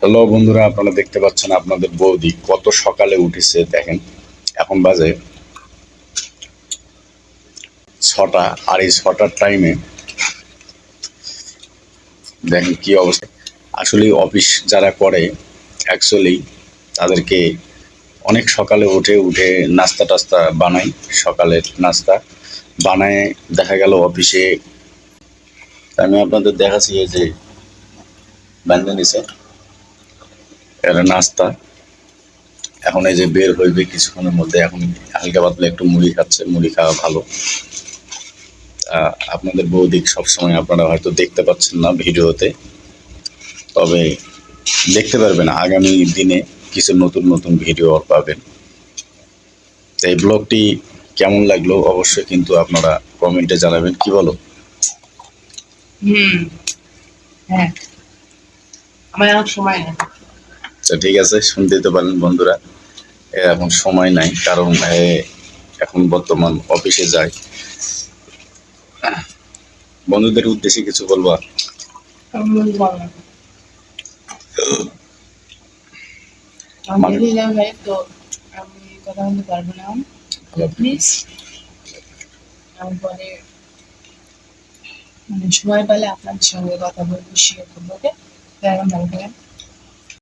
Hello বন্ধুরা, আপনারা দেখতে পাচ্ছেন আপনাদের বৌদি কত সকালে উঠেছে দেখেন। এখন বাজে 6টা। আর এই 6টার টাইমে দেখেন কি অবস্থা। আসলে অফিস যারা করে অ্যাকচুয়ালি তাদেরকে অনেক সকালে উঠে নাস্তা টাস্তা বানাই। সকালের নাস্তা বানায় দেখা গেল অফিসে। আমি আপনাদের দেখাচ্ছি এই যে বানিয়ে নিছে এরা নাস্তা। এখন এই যে বের হইবে কিছুক্ষণের মধ্যে। এখন হালকা পাতলা একটু মুড়ি খাচ্ছে, মুড়ি খাওয়া ভালো। আপনাদের বৌদিক সবসময় আপনারা হয়তো দেখতে পাচ্ছেন না ভিডিওতে, তবে দেখতে পারবেন আগামী দিনে কিছু নতুন নতুন ভিডিও পাবেন। তো এই ব্লগটি কেমন লাগলো অবশ্যই কিন্তু আপনারা কমেন্টে জানাবেন, কি বলো? হুম। হ্যাঁ, আমার এখন সময় নেই। তো ঠিক আছে, শুনতে তো পারেন বন্ধুরা। এখন সময় নাই, কারণ এখন বর্তমান অফিসে যায়। বন্ধুদের উদ্দেশ্যে কিছু বলবা? আমি বলবো না। আমি মানে বেরিয়ে ভাই, তো আমি কথা বলতে পারবো না। প্লিজ আমি পরে সময় পেলে আপনার সঙ্গে কথা বলবো, শেয়ার করবো। ওকে, এখন ভালো থাকেন।